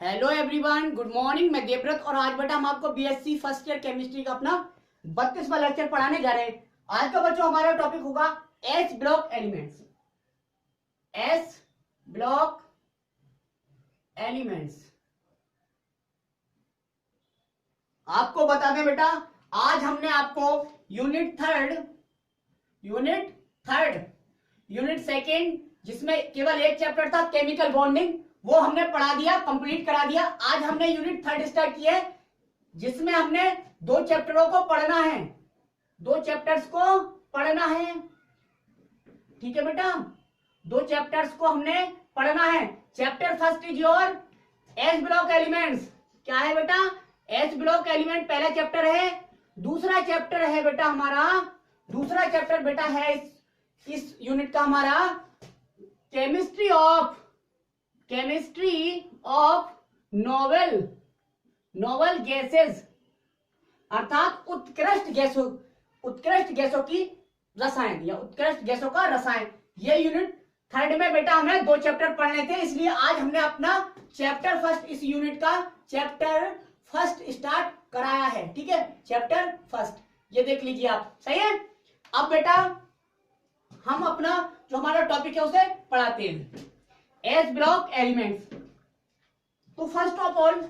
Hello everyone, good morning. मैं देवव्रत और आज बेटा हम आपको बीएससी फर्स्ट ईयर केमिस्ट्री का अपना 32वां लेक्चर पढ़ाने जा रहे हैं। आज का बच्चों हमारा टॉपिक होगा S block elements. S block elements आपको बता दें बेटा, आज हमने आपको यूनिट थर्ड, यूनिट सेकेंड, जिसमें केवल एक चैप्टर था केमिकल बॉन्डिंग, वो हमने पढ़ा दिया, कंप्लीट करा दिया। आज हमने यूनिट थर्ड स्टार्ट किया है, जिसमें हमने दो चैप्टरों को पढ़ना है, दो चैप्टर्स को पढ़ना है। ठीक है बेटा, दो चैप्टर्स को हमने पढ़ना है। Chapter first is your S block elements. क्या है बेटा? एस ब्लॉक एलिमेंट पहला चैप्टर है। दूसरा चैप्टर है बेटा हमारा, दूसरा चैप्टर बेटा है इस यूनिट का हमारा केमिस्ट्री ऑफ नोवेल गैसेस, अर्थात उत्कृष्ट गैसों की रसायन या उत्कृष्ट गैसों का रसायन। ये यूनिट थर्ड में बेटा हमें दो चैप्टर पढ़ने थे, इसलिए आज हमने अपना चैप्टर फर्स्ट, इस यूनिट का चैप्टर फर्स्ट स्टार्ट कराया है। ठीक है, चैप्टर फर्स्ट ये देख लीजिए आप। सही है। अब बेटा हम अपना जो हमारा टॉपिक है उसे पढ़ाते हैं, एस ब्लॉक एलिमेंट्स। तो फर्स्ट ऑफ ऑल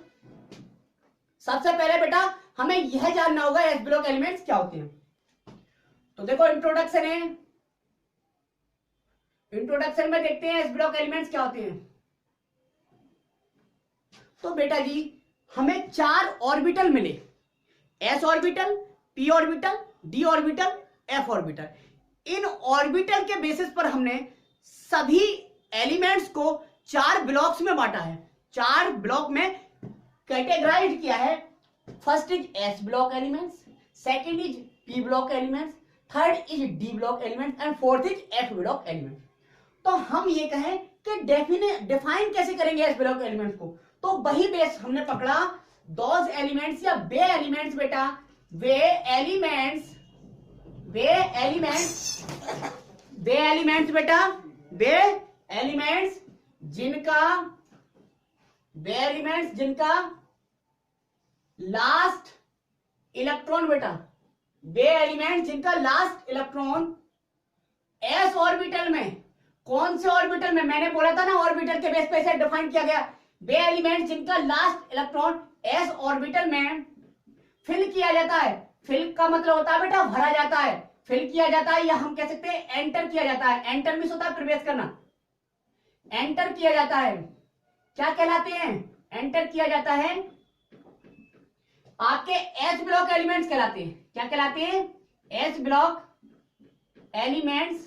सबसे पहले बेटा हमें यह जानना होगा एस ब्लॉक एलिमेंट्स क्या होते हैं। तो देखो इंट्रोडक्शन है, इंट्रोडक्शन में देखते हैं एस ब्लॉक एलिमेंट्स क्या होते हैं। तो बेटा जी हमें चार ऑर्बिटल मिले, s orbital, p orbital, d orbital, f orbital. इन ऑर्बिटल के बेसिस पर हमने सभी एलिमेंट्स को चार ब्लॉक्स में बांटा है, चार ब्लॉक में कैटेगराइज किया है। First is S block elements, second is P block elements, third is D block elements and fourth is F block elements. तो हम ये कहें कि डिफाइन कैसे करेंगे एस ब्लॉक एलिमेंट्स को, तो वही बेस हमने पकड़ा, दोज एलिमेंट्स या वे एलिमेंट्स बेटा, वे एलिमेंट्स बेटा, वे एलिमेंट्स जिनका लास्ट इलेक्ट्रॉन बेटा, वे एलिमेंट्स जिनका लास्ट इलेक्ट्रॉन एस ऑर्बिटल में, कौन से ऑर्बिटल में, मैंने बोला था ना ऑर्बिटल के बेस पे से डिफाइन किया गया। वे एलिमेंट्स जिनका लास्ट इलेक्ट्रॉन एस ऑर्बिटल में फिल किया जाता है। फिल का मतलब होता है बेटा भरा जाता है, फिल किया जाता है, या हम कह सकते हैं एंटर किया जाता है। एंटर मींस होता है प्रवेश करना, एंटर किया जाता है। क्या कहलाते हैं? एंटर किया जाता है, आपके एस ब्लॉक एलिमेंट्स कहलाते हैं। क्या कहलाते हैं? एस ब्लॉक एलिमेंट्स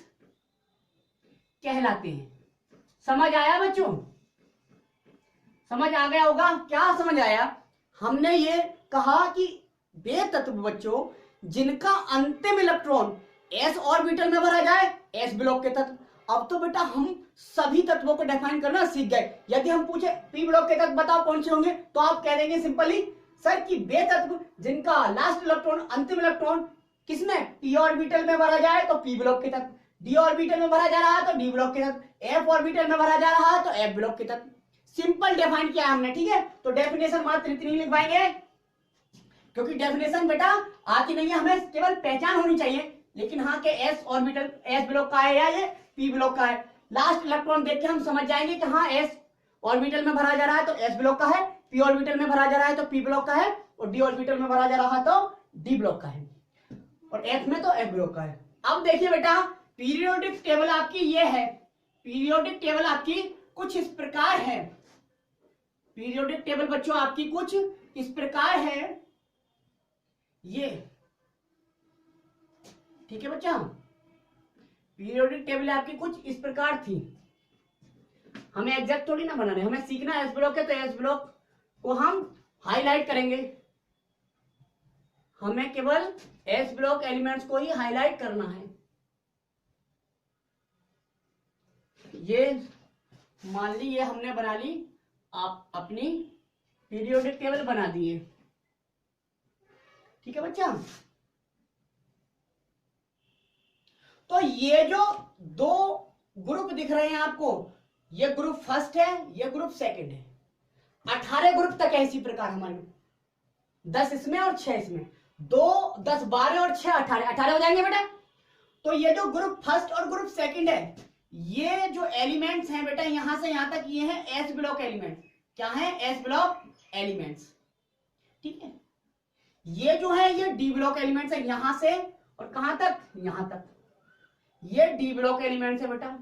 कहलाते हैं। समझ आया बच्चों? समझ आ गया होगा। क्या समझ आया? हमने ये कहा कि वे तत्व बच्चों जिनका अंतिम इलेक्ट्रॉन एस ऑर्बिटल में भरा जाए, एस ब्लॉक के तत्व। अब तो बेटा हम सभी तत्वों को डिफाइन करना सीख गए। यदि हम पूछे पी ब्लॉक के तत्व बताओ कौन से होंगे, तो आप कह देंगे सिंपली सर कि वे तत्व जिनका लास्ट इलेक्ट्रॉन, अंतिम इलेक्ट्रॉन किसमें, पी ऑर्बिटल में भरा जाए तो पी ब्लॉक के तत्व, डी ऑर्बिटल में भरा जा रहा है तो डी ब्लॉक के तत्व, एफ ऑर्बिटल में भरा जा रहा है तो एफ ब्लॉक के तत्व। सिंपल डिफाइन किया हमने। ठीक है, तो डेफिनेशन मात्र इतनी लिखवाएंगे, क्योंकि डेफिनेशन बेटा आती नहीं है, हमें केवल पहचान होनी चाहिए। लेकिन हाँ के एस ऑर्बिटल एस ब्लॉक का है या ये पी ब्लॉक का है, लास्ट इलेक्ट्रॉन देख के हम समझ जाएंगे कि हाँ एस ऑर्बिटल में भरा जा रहा है तो एस ब्लॉक का है, पी ऑर्बिटल में भरा जा रहा है तो पी ब्लॉक का है, और डी ऑर्बिटल में भरा जा रहा है तो डी ब्लॉक का है, और एफ में तो एफ ब्लॉक का है। अब देखिए बेटा पीरियोडिक टेबल आपकी ये है, पीरियोडिक टेबल आपकी कुछ इस प्रकार है। पीरियोडिक टेबल बच्चों आपकी कुछ इस प्रकार है ये। ठीक है बच्चा, पीरियोडिक टेबल आपकी कुछ इस प्रकार थी। हमें एग्जैक्ट थोड़ी ना बनाने, हमें सीखना एस ब्लॉक है तो एस ब्लॉक को हम हाईलाइट करेंगे। हमें केवल एस ब्लॉक एलिमेंट्स को ही हाईलाइट करना है। ये मान ली, ये हमने बना ली, आप अपनी पीरियोडिक टेबल बना दिए। ठीक है बच्चा, तो ये जो दो ग्रुप दिख रहे हैं आपको, ये ग्रुप फर्स्ट है, ये ग्रुप सेकंड है। 18 ग्रुप तक है इसी प्रकार हमारे, 10 इसमें और 6 इसमें, 2 10 12 और 6 18, 18 हो जाएंगे बेटा। तो ये जो ग्रुप फर्स्ट और ग्रुप सेकंड है, ये जो एलिमेंट्स हैं बेटा यहां से यहां तक, ये हैं एस ब्लॉक एलिमेंट्स। क्या है? S block elements. ठीक है, ये जो है ये डी ब्लॉक एलिमेंट्स है, यहां से और कहां तक? यहां तक, ये डी ब्लॉक एलिमेंट्स है बेटा।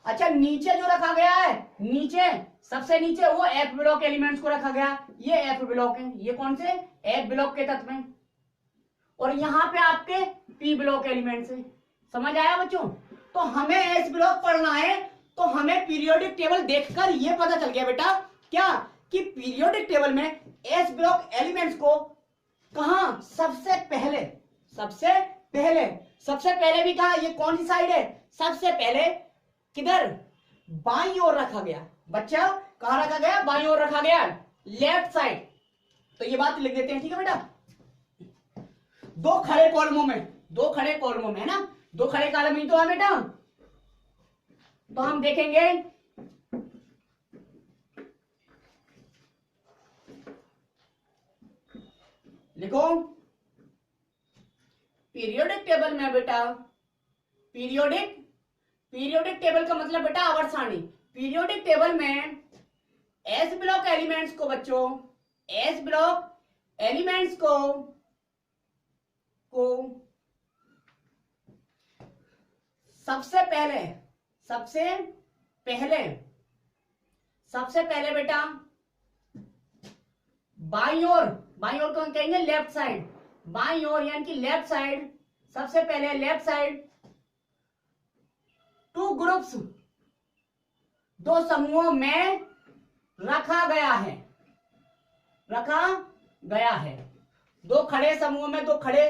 अच्छा, नीचे जो रखा गया है, नीचे सबसे नीचे वो एफ ब्लॉक एलिमेंट्स को रखा गया, ये एफ ब्लॉक है, ये कौन से? एफ ब्लॉक के तत्व हैं। और यहां पे आपके पी ब्लॉक एलिमेंट्स है। समझ आया बच्चों? तो हमें एस ब्लॉक पढ़ना है, तो हमें पीरियोडिक टेबल देखकर ये पता चल गया बेटा क्या, कि पीरियोडिक टेबल में एस ब्लॉक एलिमेंट्स को कहां? सबसे पहले, सबसे पहले, सबसे पहले भी कहा, ये कौन सी साइड है? सबसे पहले किधर? बाईं ओर रखा गया। बच्चा कहां रखा गया? बाईं ओर रखा गया, लेफ्ट साइड। तो ये बात लिख देते हैं, ठीक है बेटा। दो खड़े कॉलमों में, दो खड़े कॉलमों में है ना, दो खड़े कॉलम ही तो है बेटा। तो हम देखेंगे लिखो पीरियोडिक टेबल में बेटा, पीरियोडिक टेबल का मतलब बेटा आवर्त सारणी। पीरियोडिक टेबल में एस ब्लॉक एलिमेंट्स को बच्चों, एस ब्लॉक एलिमेंट्स को सबसे पहले बेटा बाईं ओर को कहेंगे लेफ्ट साइड, बाईं ओर यानी कि लेफ्ट साइड, सबसे पहले लेफ्ट साइड 2 ग्रुप्स, 2 समूहों में रखा गया है, दो खड़े समूहों में, दो खड़े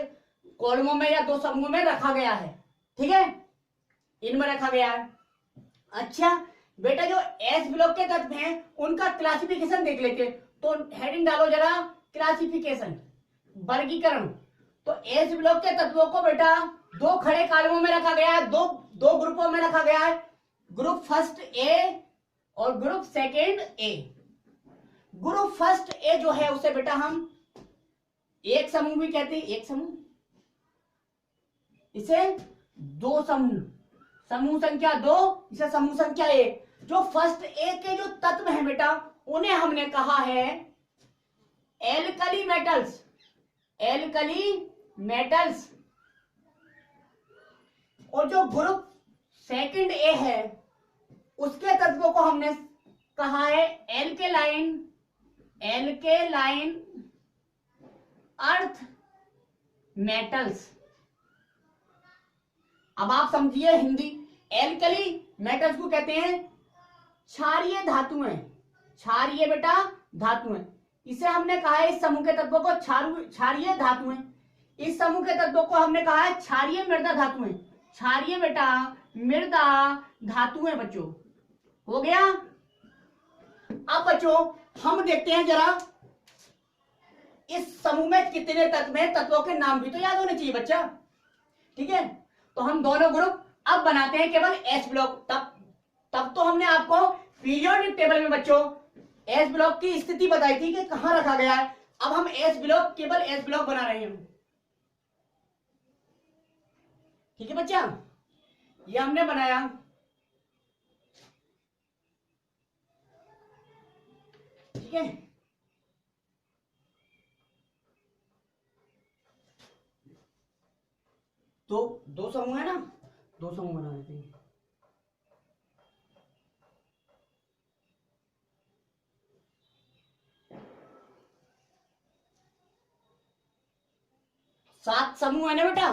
कॉलमों में या 2 समूहों में रखा गया है। ठीक है, इनमें रखा गया है। अच्छा बेटा, जो एस ब्लॉक के तत्व हैं उनका क्लासिफिकेशन देख लेते। तो हेडिंग डालो जरा, क्लासिफिकेशन, वर्गीकरण। तो एस ब्लॉक के तत्वों को बेटा 2 खड़े कॉलमों में रखा गया है, दो ग्रुपों में रखा गया है, ग्रुप फर्स्ट ए और group second A. Group first A जो है उसे बेटा हम एक समूह भी कहते हैं, एक समूह, इसे 2 समूह, समूह संख्या 2, इसे समूह संख्या 1। जो फर्स्ट ए के जो तत्व हैं बेटा उन्हें हमने कहा है एल्कली मेटल्स, एल्कली मेटल्स। और जो ग्रुप सेकंड ए है उसके तत्वों को हमने कहा है एल्केलाइन, एल्केलाइन अर्थ मेटल्स। अब आप समझिए हिंदी, एल्कली मेटल्स को कहते हैं क्षारीय धातुएं, क्षारीय बेटा धातुएं। इसे हमने कहा है, इस समूह के तत्वों को क्षारीय धातुएं, इस समूह के तत्वों को हमने कहा है क्षारीय मृदा धातुएं, क्षारीय बेटा मृदा धातुएं। बच्चों हो गया। अब बच्चों हम देखते हैं जरा इस समूह में कितने तत्व हैं, तत्वों के नाम भी तो याद होने चाहिए बच्चा। ठीक है, तो हम दोनों ग्रुप अब बनाते हैं केवल एस ब्लॉक। तब तो हमने आपको पीरियोडिक टेबल में बच्चों एस ब्लॉक की स्थिति बताई थी कि कहां रखा गया है। अब हम एस ब्लॉक, केवल एस ब्लॉक बना रहे हैं। ठीक है बच्चा, ये हमने बनाया। ठीक है, तो 2 समूह है ना, 2 समूह बना देते हैं। सात समूह है ना बेटा,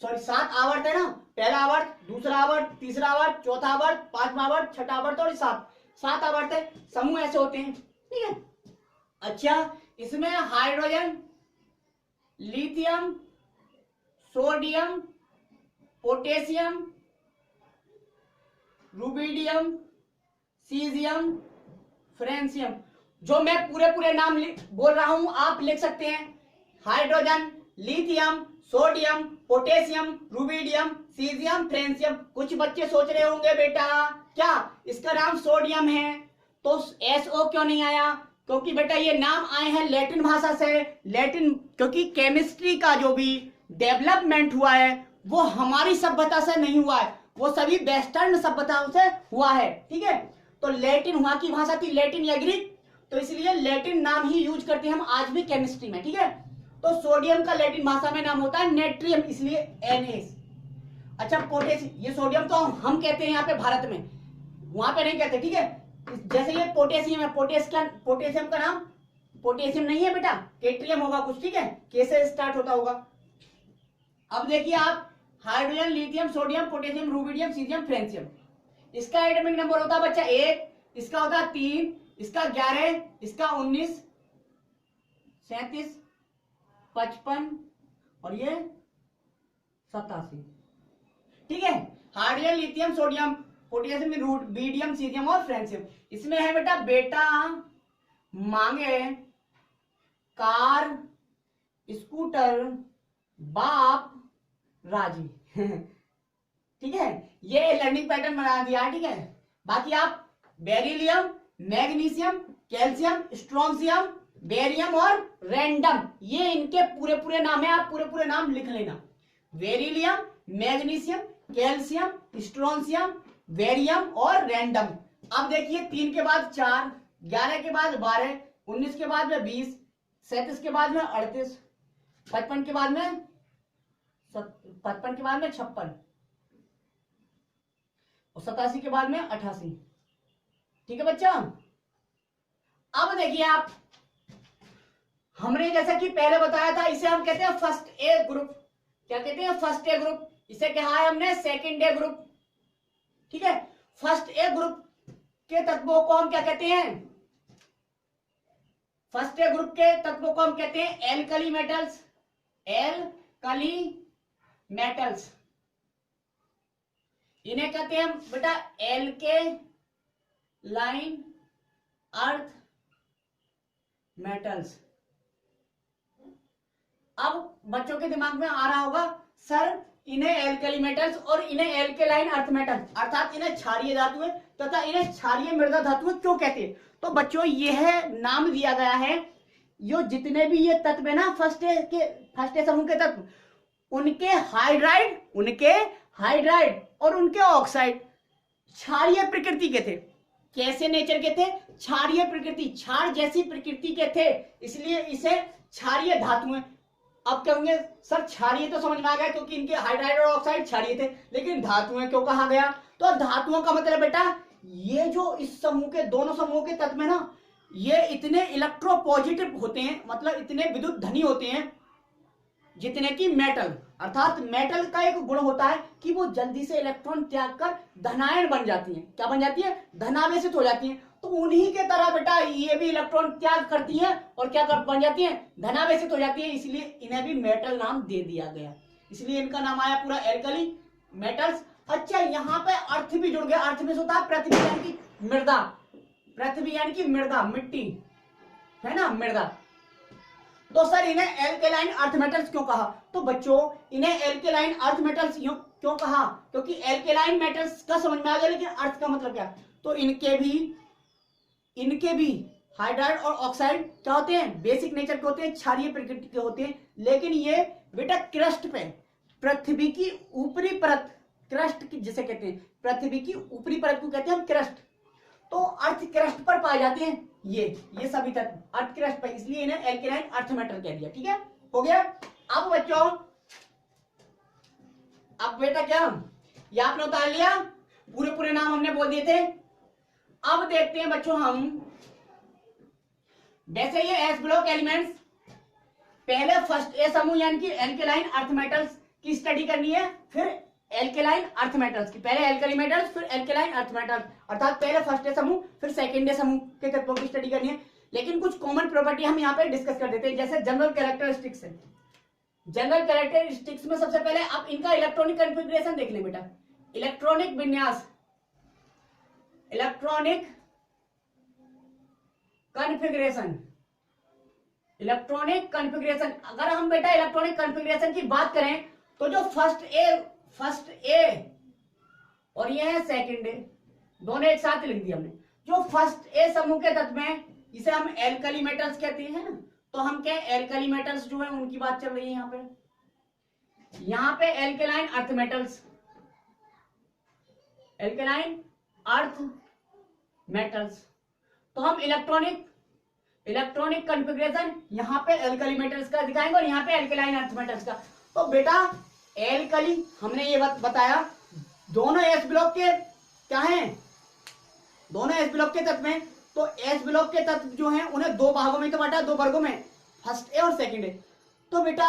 सॉरी 7 आवर्त है ना। पहला आवर्त, दूसरा आवर्त, तीसरा आवर्त, चौथा आवर्त, 5वां आवर्त, छठा आवर्त और 7 आवर्त है। समूह ऐसे होते हैं। ठीक है, अच्छा इसमें hydrogen, lithium, sodium, potassium, rubidium, caesium, francium, जो मैं पूरे नाम बोल रहा हूं आप लिख सकते हैं। Hydrogen, lithium, sodium, potassium, rubidium, caesium, francium. कुछ बच्चे सोच रहे होंगे बेटा क्या इसका नाम सोडियम है, तो SO क्यों नहीं आया? क्योंकि बेटा ये नाम आए हैं लैटिन भाषा से। लैटिन, क्योंकि केमिस्ट्री का जो भी डेवलपमेंट हुआ है वो हमारी सभ्यता से नहीं हुआ है, वो सभी वेस्टर्न सभ्यताओं से हुआ है। ठीक है, तो लैटिन वहां की भाषा थी, लैटिन या ग्रीक, तो इसलिए लैटिन नाम ही यूज करते हैं हम आज भी केमिस्ट्री में। ठीक है, तो सोडियम का लैटिन भाषा में नाम होता है नेट्रियम, इसलिए Na। अच्छा, पोटेशियम, ये सोडियम तो हम कहते हैं यहाँ पे भारत में, वहां पे नहीं कहते। ठीक है, जैसे ये पोटेशियम है, पोटेशियम का नाम पोटेशियम नहीं है बेटा, केट्रियम होगा कुछ। ठीक है, कैसे स्टार्ट होता होगा। अब देखिए आप, hydrogen, lithium, sodium, potassium, rubidium, caesium, francium, इसका एटॉमिक नंबर होता है बच्चा 1, इसका होता है 3, इसका 11, इसका 19, 37, 55 और ये 87। ठीक है, hydrogen, lithium, sodium, potassium, rubidium, caesium और फ्रेंशियम। इसमें है बेटा बेटा मांगे, कार, स्कूटर, बाप, राजी। ठीक है, ये लर्निंग पैटर्न बना दिया। ठीक है, बाकी आप beryllium, magnesium, calcium, strontium, barium और रैंडम, ये इनके पूरे पूरे नाम है, आप पूरे पूरे नाम लिख लेना। Beryllium, magnesium, calcium, strontium, barium और रैंडम। अब देखिए 3 के बाद 4, 11 के बाद 12, 19 के बाद में 20, 37 के बाद में 38, 55 के बाद में 56 और 87 के बाद में 88। ठीक है बच्चा, अब देखिए आप, हमने जैसा कि पहले बताया था, इसे हम कहते हैं फर्स्ट ए ग्रुप। क्या कहते हैं? First A group. इसे कहा है हमने सेकंड ए ग्रुप। ठीक है, फर्स्ट ए ग्रुप के तत्वों को हम क्या कहते हैं? फर्स्ट ए ग्रुप के तत्वों को हम कहते हैं एल्कली मेटल्स। एल्कली मेटल्स, इन्हें कहते हैं हम बेटा एल्केलाइन अर्थ मेटल्स। अब बच्चों के दिमाग में आ रहा होगा, सर इन्हें एल्कली मेटल्स और इन्हें एल्केलाइन अर्थ मेटल्स, अर्थात इन्हें क्षारीय धातुएं तथा इन्हें क्षारीय मृदा धातुएं क्यों कहते हैं? तो बच्चों यह नाम दिया गया है, जो जितने भी ये तत्व है ना फर्स्ट ए समूह के तत्व, उनके हाइड्राइड और उनके ऑक्साइड क्षारीय प्रकृति के थे। कैसे नेचर के थे? क्षारीय प्रकृति, क्षार जैसी प्रकृति के थे, इसलिए इसे क्षारीय धातुएं। अब कहेंगे सर क्षारीय तो समझ में आ गया क्योंकि इनके हाइड्राइड और ऑक्साइड क्षारीय थे, लेकिन धातुएं क्यों कहा गया? तो धातुओं का मतलब बेटा ये जो इस समूह के, दोनों समूह के तत्व है ना, ये इतने इलेक्ट्रोपॉजिटिव होते हैं, मतलब इतने विद्युत धनी होते हैं जितने की मेटल। अर्थात मेटल का एक गुण होता है कि वो जल्दी से इलेक्ट्रॉन त्याग कर धनायन बन जाती हैं। क्या बन जाती है? धनावेशित हो जाती हैं। तो उन्हीं के तरह बेटा ये भी इलेक्ट्रॉन त्याग करती हैं और क्या बन जाती हैं? धनावेशित हो जाती है, इसलिए इन्हें भी मेटल नाम दे दिया गया, इसलिए इनका नाम आया पूरा एल्कली मेटल्स। अच्छा, यहाँ पे अर्थ भी जुड़ गया। अर्थ में से होता है पृथ्वी यानी कि मृदा, पृथ्वी यानी कि मृदा, मिट्टी है ना, मृदा। तो सर इन्हें एल्केलाइन अर्थ मेटल्स क्यों कहा? तो बच्चों इन्हें एल्केलाइन अर्थ मेटल्स क्यों कहा? क्योंकि एल्केलाइन मेटल्स का समझ में आ गया, लेकिन अर्थ का मतलब क्या? तो इनके भी हाइड्राइड और ऑक्साइड क्या होते हैं? बेसिक नेचर के होते हैं, क्षारीय प्रकृति के होते हैं, लेकिन ये बेटा क्रस्ट पे, पृथ्वी की ऊपरी परत, क्रस्ट जिसे कहते हैं, पृथ्वी की ऊपरी परत को कहते हैं हम क्रस्ट। तो अर्थ क्रस्ट पर पाए जाते हैं ये सभी तत्व अर्थ क्रस्ट पर, इसलिए इन्हें एल्केलाइन अर्थ मेटल कह दिया। ठीक है, हो गया। अब बच्चों, अब बेटा क्या ये आपने उतार लिया, पूरे पूरे नाम हमने बोल दिए थे। अब देखते हैं बच्चों हम, वैसे ये एस ब्लॉक एलिमेंट्स, पहले फर्स्ट ए समूह यानी कि एल्केलाइन अर्थ मेटल्स की स्टडी करनी है, फिर एल्केलाइन अर्थ मेटल्स की, पहले एल्कली मेटल्स फिर एल्केलाइन अर्थ मेटल्स, अर्थात पहले फर्स्ट ए समूह फिर सेकंड ए समूह के तत्वों की स्टडी करनी है। लेकिन कुछ कॉमन प्रॉपर्टी हम यहाँ पे डिस्कस कर देते हैं, जैसे जनरल कैरेक्टरिस्टिक्स है। जनरल कैरेक्टरिस्टिक्स में सबसे पहले आप इनका इलेक्ट्रॉनिक कॉन्फ़िगरेशन देख लें बेटा, इलेक्ट्रॉनिक विन्यास, इलेक्ट्रॉनिक कॉन्फ़िगरेशन, इलेक्ट्रॉनिक कॉन्फ़िगरेशन। अगर हम बेटा इलेक्ट्रॉनिक कॉन्फ़िगरेशन की बात करें तो जो फर्स्ट ए और ये है सेकंड ए, दोनों एक साथ लिख दिया हमने। जो फर्स्ट ए समूह के तत्व में इसे हम एल्कली मेटल्स कहते हैं ना, तो हम क्या एल्कली मेटल्स जो है उनकी बात चल रही है यहाँ पे alkaline earth metals, alkaline earth metals. तो हम इलेक्ट्रॉनिक कॉन्फ़िगरेशन यहाँ पे एल्कली मेटल्स का दिखाएंगे और यहाँ पे एल्केलाइन अर्थ मेटल्स का। तो बेटा एल्कली हमने ये बताया दोनों एस ब्लॉक के क्या हैं, दोनों एस ब्लॉक के तत्व हैं। तो एस ब्लॉक के तत्व जो हैं उन्हें दो भागों में तो बांटा, दो वर्गों में, फर्स्ट ए और सेकंड ए। तो बेटा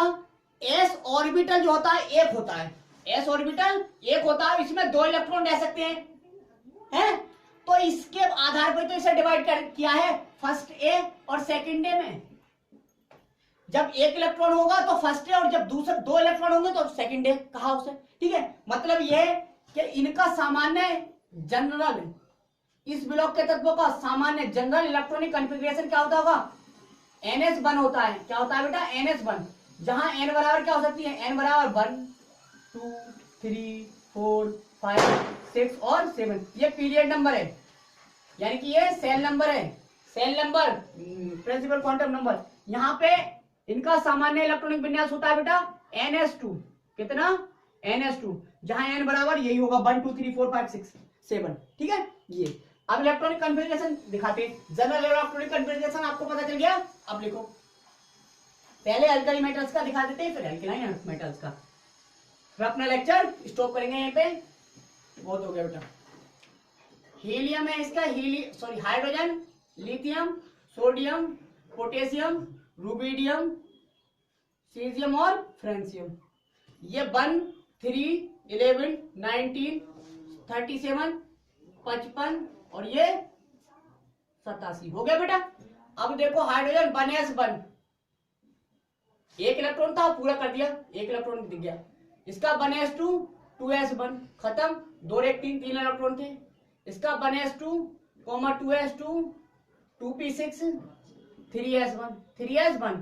एस ऑर्बिटल जो होता है एक होता है, एस ऑर्बिटल एक होता है, इसमें दो इलेक्ट्रॉन रह सकते हैं। तो इसके आधार पर तो इसे डिवाइड किया है फर्स्ट ए और सेकंड ए में। जब एक इलेक्ट्रॉन होगा तो फर्स्ट ए और जब दूसरे दो इलेक्ट्रॉन होंगे तो सेकंड ए कहा उसे। ठीक है, मतलब यह कि इनका सामान्य जनरल, इस ब्लॉक के तत्वों का सामान्य जनरल इलेक्ट्रॉनिक कॉन्फ़िगरेशन क्या होता होगा, NS1 होता है। क्या होता है बेटा, NS1, जहां n बराबर क्या हो सकती है, n बराबर 1 2 3 4 5 6 और 7। ये पीरियड नंबर है, यानी कि ये सेल नंबर है, shell number principal quantum number. यहाँ पे इनका सामान्य इलेक्ट्रॉनिक विन्यास होता है बेटा NS2। कितना, NS2, जहां n बराबर यही होगा 1 2 3 4 5 6 7। ठीक है, ये अब इलेक्ट्रॉनिक कॉन्फ़िगरेशन दिखाते हैं। जनरल इलेक्ट्रॉनिक कॉन्फ़िगरेशन आपको पता चल गया। अब लिखो, पहले अल्कली मेटल्स का दिखा देते हैं, फिर एल्केलाइन अर्थ मेटल्स का। फिर अपना लेक्चर स्टॉप करेंगे यहीं पे, बहुत हो गया बेटा। हीलियम है इसका, hydrogen, lithium, sodium, potassium, rubidium, caesium और फ्रांसियम। ये 1 3 11 19 37 55 और ये 87 हो गया बेटा। अब देखो हाइड्रोजन 1s1, एक इलेक्ट्रॉन था पूरा कर दिया, एक इलेक्ट्रॉन दिख गया। इसका 1s2 2s1 खत्म, 2 1 3 3 इलेक्ट्रॉन थे। इसका 1s2 2s2 2p6 3s1 3s1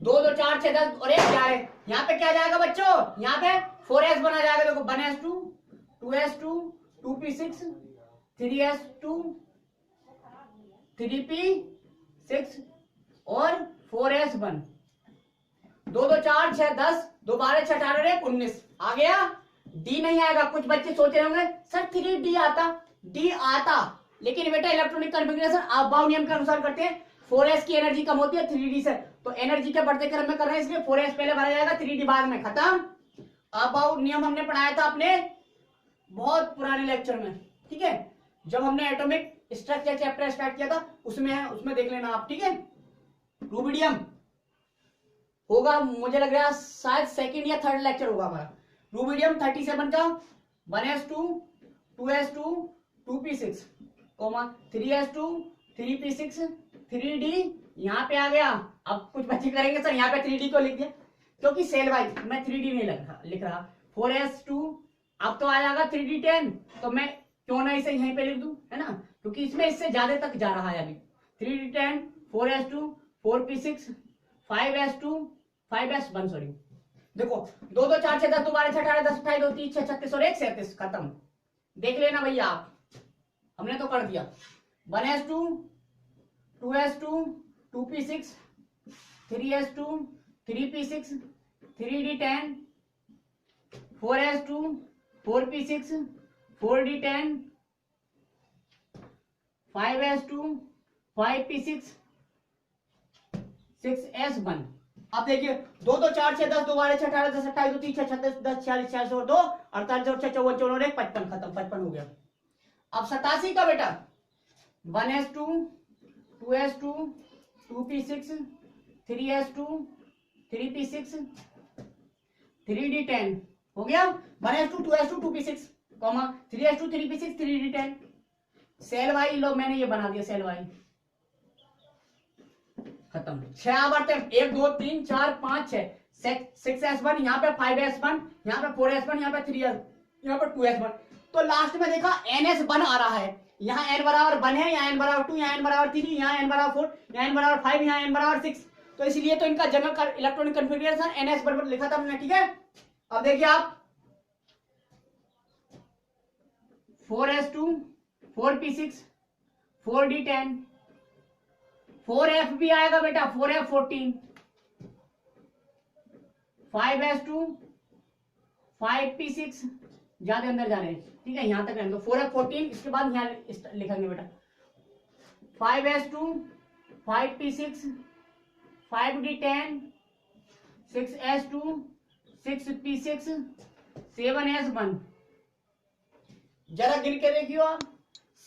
2 2 4 6 10 और 1 11। यहाँ पे क्या जाएगा बच्चों, यहाँ पे 4s1 आ जाएगा। देखो 1s2 2s2 2p6 3s2 3p6 और 4s1 2 2 4 6 10 2 12 6 18 1 19 आ गया। डी नहीं आएगा। कुछ बच्चे सोच रहे होंगे सर 3d आता, डी आता, लेकिन बेटा इलेक्ट्रॉनिक कॉन्फ़िगरेशन अबाव नियम के अनुसार करते हैं। 4s की एनर्जी कम होती है 3d से, तो एनर्जी के बढ़ते क्रम में कर रहे हैं, इसलिए 4s पहले भरा जाएगा, 3d बाद में। खत्म। अबाव नियम हमने पढ़ाया था अपने बहुत पुराने लेक्चर में, ठीक है, जब हमने एटॉमिक स्ट्रक्चर चैप्टर स्टार्ट किया था, उसमें देख लेना आप, ठीक है। रुबिडियम होगा, मुझे लग रहा है शायद सेकंड या थर्ड लेक्चर होगा हमारा। रुबिडियम 37 का 1s2 2s2 2p6 3s2 3p6 3d यहाँ पे आ गया। अब कुछ बच्चे करेंगे सर यहाँ पे 3d को लिख दिया, क्योंकि सेल वाइज मैं 3d नहीं लिख रहा। 4s2 अब तो आ जाएगा 3d10, तो मैं क्यों ना इसे यहीं पे लिख दूं, है ना, क्योंकि इसमें इससे ज्यादा तक जा रहा है अभी। 3d10 4s2 4p6 5s2 5s1 sorry. देखो 2 2 4 6 10 2 12 6 18 10 28 2 3 6 36 और 1 37 खत्म। देख लेना भैया आप, हमने तो कर दिया। 1s2 2s2 2p6 3s2 3p6 3d10 4s2 4p6 4d10 5s2 5p6 6s1। अब देखिए 2 2 4 6 10 2 12 6 18 10 28 2 3 6 36 10 46 46 और 2 48 और 6 54 54 और 1 55 खत्म। 55 हो गया। अब 87 का बेटा 1s2 2s2 2p6 3s2 3p6 3d10 हो गया। 1s2 2s2 2p6 3s2 3p6 3d10 cell Y लो, मैंने ये बना दिया सेल वाई, खत्म। 6 आवर्त 1 2 3 4 5 6 6s1 यहाँ पे 5s1 यहाँ पे 4s1 यहाँ पे 3s यहाँ पे 2s1। तो लास्ट में देखा ns1 आ रहा है, यहाँ n बराबर 1 है, यहाँ n बराबर 2, यहाँ n बराबर 3, यहाँ n बराबर 4, यहाँ n बराबर 5, यहाँ n बराबर 6। तो इसलिए तो इनका जनरल इलेक्ट्रॉनिक कॉन्फ़िगरेशन ns बराबर लिखा था हमने, ठीक है। अब देखिए आप 4s2 4p6, 4d10, 4f भी आएगा बेटा, 4f14, 5s2, 5p6, ज्यादा अंदर जा रहे हैं, ठीक है, यहां तक रहने दो, 4f14, इसके बाद यहां लिखेंगे बेटा 5s2, 5p6, 5d10, 6s2, 6p6, 7s1। जरा गिन के देखियो आप,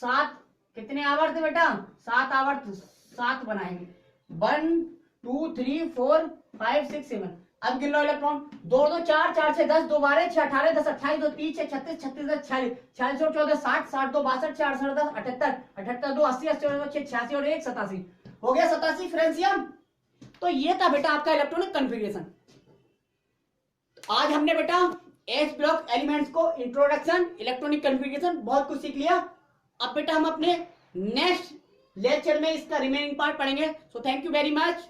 7 कितने आवर्त है बेटा, 7 आवर्त, 7 बनाएंगे, 1 2 3 4 5 6 7। अब गिन लो इलेक्ट्रॉन, 2 2 4 4 6 10, 2 12 6 18 10 28 2 30 6 36 36 10 46 46 और 14 60 60 2 62 6 68 10 78 78 2 80 80 और 6 86 और 1 87, हो गया 87 फ्रेंसियम। तो ये था बेटा आपका इलेक्ट्रॉनिक कन्फिग्रेशन। आज हमने बेटा एस ब्लॉक एलिमेंट्स को इंट्रोडक्शन, इलेक्ट्रॉनिक कन्फिग्रेशन, बहुत कुछ सीख लिया। अब बेटा हम अपने नेक्स्ट लेक्चर में इसका रिमेनिंग पार्ट पढ़ेंगे। So thank you very much.